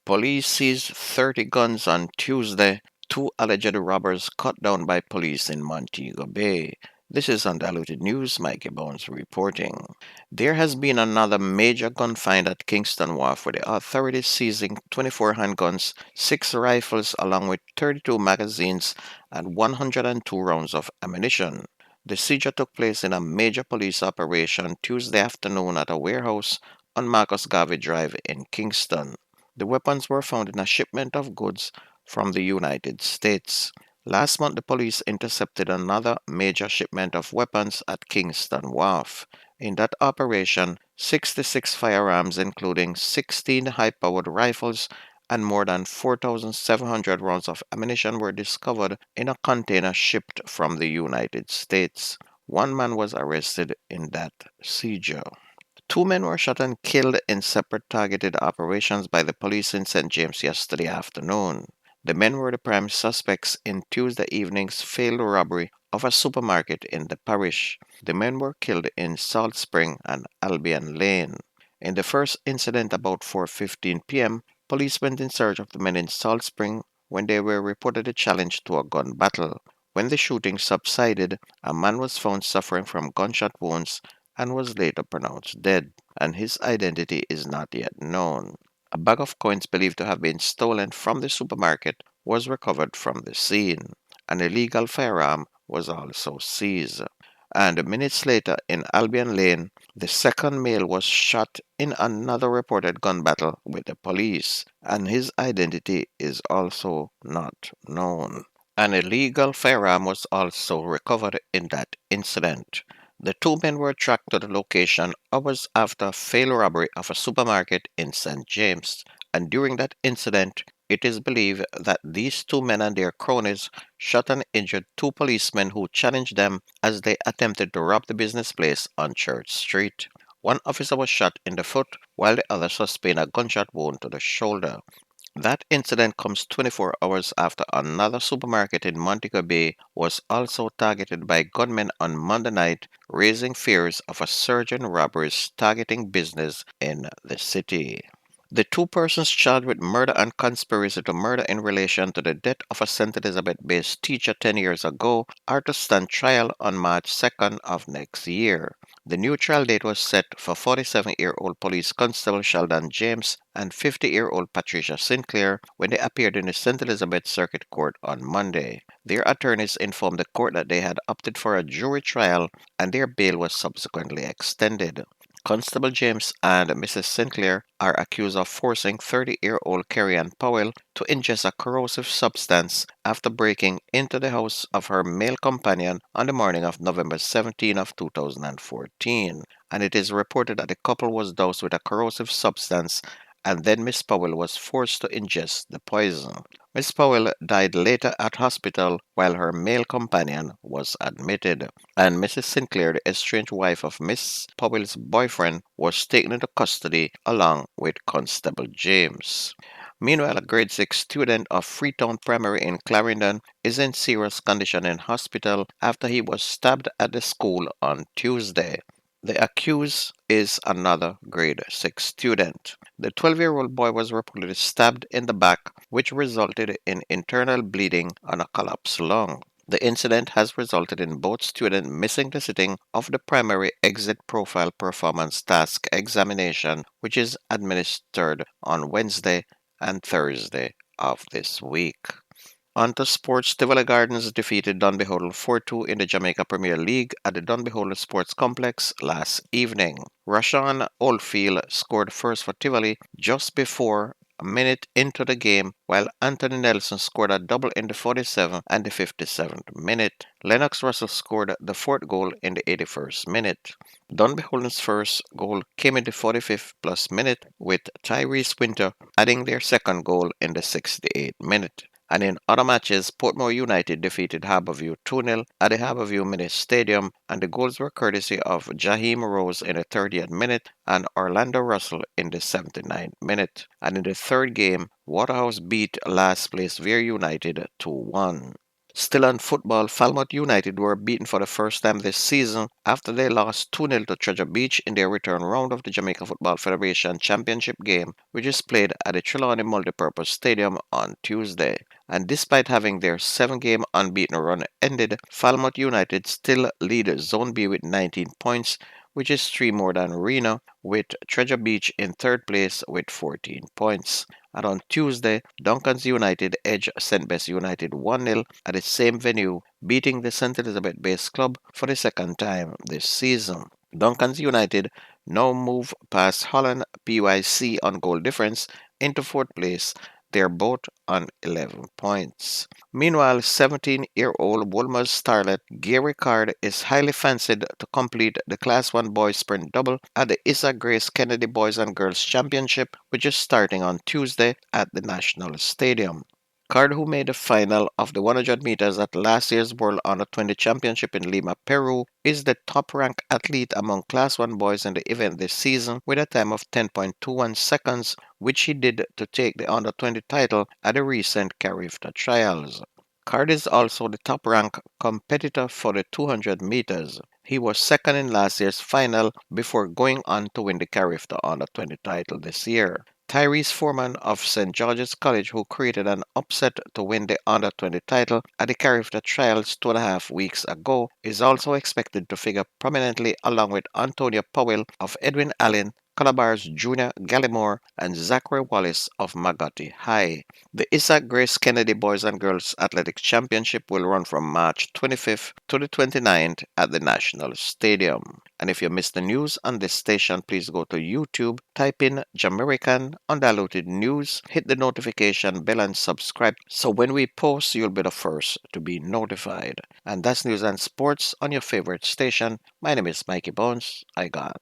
Police seized 30 guns on Tuesday. Two alleged robbers cut down by police in Montego Bay. This is Undiluted News. Mikey Bones reporting. There has been another major gun find at Kingston Wharf, with the authorities seizing 24 handguns, 6 rifles, along with 32 magazines and 102 rounds of ammunition. The seizure took place in a major police operation Tuesday afternoon at a warehouse on Marcus Garvey Drive in Kingston. The weapons were found in a shipment of goods from the United States. Last month, the police intercepted another major shipment of weapons at Kingston Wharf. In that operation, 66 firearms, including 16 high-powered rifles and more than 4,700 rounds of ammunition, were discovered in a container shipped from the United States. One man was arrested in that seizure. 2 men were shot and killed in separate targeted operations by the police in St. James yesterday afternoon. The men were the prime suspects in Tuesday evening's failed robbery of a supermarket in the parish. The men were killed in Salt Spring and Albion Lane. In the first incident about 4:15 p.m., police went in search of the men in Salt Spring when they were reportedly challenged to a gun battle. When the shooting subsided, a man was found suffering from gunshot wounds and was later pronounced dead, and his identity is not yet known. A bag of coins believed to have been stolen from the supermarket was recovered from the scene. An illegal firearm was also seized. And minutes later, in Albion Lane, the second male was shot in another reported gun battle with the police, and his identity is also not known. An illegal firearm was also recovered in that incident. The 2 men were tracked to the location hours after a failed robbery of a supermarket in St. James, and during that incident, it is believed that these 2 men and their cronies shot and injured 2 policemen who challenged them as they attempted to rob the business place on Church Street. One officer was shot in the foot, while the other sustained a gunshot wound to the shoulder. That incident comes 24 hours after another supermarket in Montego Bay was also targeted by gunmen on Monday night, raising fears of a surge in robberies targeting business in the city. The 2 persons charged with murder and conspiracy to murder in relation to the death of a St. Elizabeth-based teacher 10 years ago are to stand trial on March 2nd of next year. The new trial date was set for 47-year-old police constable Sheldon James and 50-year-old Patricia Sinclair when they appeared in the St. Elizabeth Circuit Court on Monday. Their attorneys informed the court that they had opted for a jury trial and their bail was subsequently extended. Constable James and Mrs. Sinclair are accused of forcing 30-year-old Carrie-Ann Powell to ingest a corrosive substance after breaking into the house of her male companion on the morning of November 17 of 2014. And it is reported that the couple was doused with a corrosive substance and then Miss Powell was forced to ingest the poison. Miss Powell died later at hospital while her male companion was admitted, and Mrs. Sinclair, the estranged wife of Miss Powell's boyfriend, was taken into custody along with Constable James. Meanwhile, a grade 6 student of Freetown Primary in Clarendon is in serious condition in hospital after he was stabbed at the school on Tuesday. The accused is another grade 6 student. The 12-year-old boy was reportedly stabbed in the back, which resulted in internal bleeding on a collapsed lung. The incident has resulted in both students missing the sitting of the primary exit profile performance task examination, which is administered on Wednesday and Thursday of this week. On to sports. Tivoli Gardens defeated Dunbeholden 4-2 in the Jamaica Premier League at the Dunbeholden Sports Complex last evening. Rashawn Oldfield scored first for Tivoli just before a minute into the game, while Anthony Nelson scored a double in the 47th and the 57th minute. Lennox Russell scored the 4th goal in the 81st minute. Dunbeholden's first goal came in the 45th plus minute, with Tyrese Winter adding their second goal in the 68th minute. And in other matches, Portmore United defeated Harbourview 2-0 at the Harbourview Mini Stadium, and the goals were courtesy of Jaheim Rose in the 30th minute and Orlando Russell in the 79th minute. And in the third game, Waterhouse beat last place Vere United 2-1. Still on football, Falmouth United were beaten for the first time this season after they lost 2-0 to Treasure Beach in their return round of the Jamaica Football Federation Championship game, which is played at the Trelawney Multipurpose Stadium on Tuesday. And despite having their 7-game unbeaten run ended, Falmouth United still lead Zone B with 19 points, which is 3 more than Reno, with Treasure Beach in third place with 14 points. And on Tuesday, Duncans United edged St. Bess United 1-0 at the same venue, beating the St. Elizabeth Base Club for the second time this season. Duncans United now move past Holland PYC on goal difference into fourth place. They're both on 11 points. Meanwhile, 17-year-old Wolmer's starlet Gary Card is highly fancied to complete the Class 1 boys sprint double at the Issa Grace Kennedy Boys and Girls Championship, which is starting on Tuesday at the National Stadium. Card, who made the final of the 100 meters at last year's World Under 20 Championship in Lima, Peru, is the top-ranked athlete among Class 1 boys in the event this season with a time of 10.21 seconds, which he did to take the Under 20 title at the recent Carifta Trials. Card is also the top-ranked competitor for the 200 meters. He was second in last year's final before going on to win the Carifta Under 20 title this year. Tyrese Foreman of St. George's College, who created an upset to win the Under 20 title at the Carifta Trials 2.5 weeks ago, is also expected to figure prominently along with Antonio Powell of Edwin Allen, Calabars Jr. Gallimore, and Zachary Wallace of Magoti High. The Issa Grace Kennedy Boys and Girls Athletics Championship will run from March 25th to the 29th at the National Stadium. And if you missed the news on this station, please go to YouTube, type in Jamerican Undiluted News, hit the notification bell and subscribe so when we post, you'll be the first to be notified. And that's news and sports on your favorite station. My name is Mikey Bones. I gone.